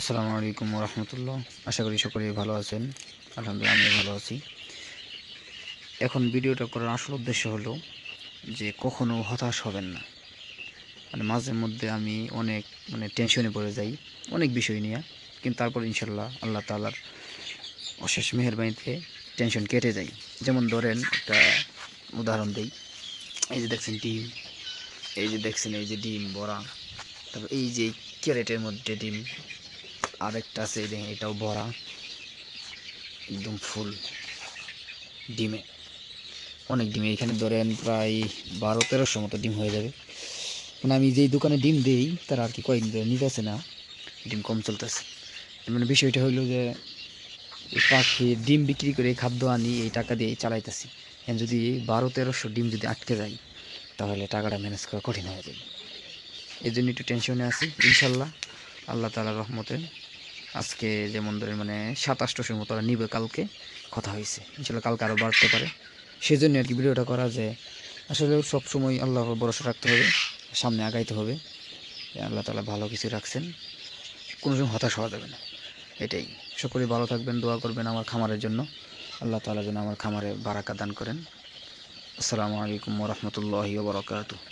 আসসালামু আলাইকুম রহমতুল্লাহ। আশা করি সকলেই ভালো আছেন। আলহামদুলিল্লাহ আমি ভালো আছি। এখন ভিডিওটা করার আসল উদ্দেশ্য হলো যে কখনো হতাশ হবেন না। মাঝে মধ্যে আমি অনেক টেনশনে পড়ে যাই অনেক বিষয় নিয়ে, কিন্তু তারপর ইনশাল্লাহ আল্লাহ তাআলার অশেষ মেহেরবানিতে টেনশন কেটে যায়। যেমন ধরেন একটা উদাহরণ দেই। এই যে দেখছেন ডিম, এই যে ডিম ভরা, তারপর এই যে ক্যারেটের মধ্যে ডিম, আরেকটা আছে এই দেখেন এটাও ভরা, একদম ফুল ডিমে, অনেক ডিম। এখানে ধরেন প্রায় 1200-1300 মতো ডিম হয়ে যাবে। আমি যেই দোকানে ডিম দেই তারা আর কি কয়েকদিন ধরে নিতেছে না, ডিম কম চলতেছে। বিষয়টা হইলো যে এই পাখি ডিম বিক্রি করে খাদ্য আনি, এই টাকা দিয়ে চালাইতেছি। যদি 1200-1300 ডিম যদি আটকে যায় তাহলে টাকাটা ম্যানেজ করা কঠিন হয়ে যাবে। এই জন্য একটু টেনশনে আছি। ইনশাল্লাহ আল্লাহ তাআলার রহমতে আজকে যেমন ধরেন 700-800 মতো নিবে, কালকে কথা হয়েছে। ইনশাল্লাহ কালকে আরও বাড়তে পারে। সেজন্য আর কি ভিডিওটা করা, যে আসলে সবসময় আল্লাহর ভরসা রাখতে হবে, সামনে আগাইতে হবে। আল্লাহ তাআলা ভালো কিছু রাখছেন, কোনো সময় হতাশ হওয়া যাবে না। এটাই। সকলেই ভালো থাকবেন, দোয়া করবেন আমার খামারের জন্য। আল্লাহ তাআলা যেন আমার খামারে বারাকা দান করেন। আসসালামু আলাইকুম ওয়া রাহমাতুল্লাহি ওয়া বারাকাতুহু।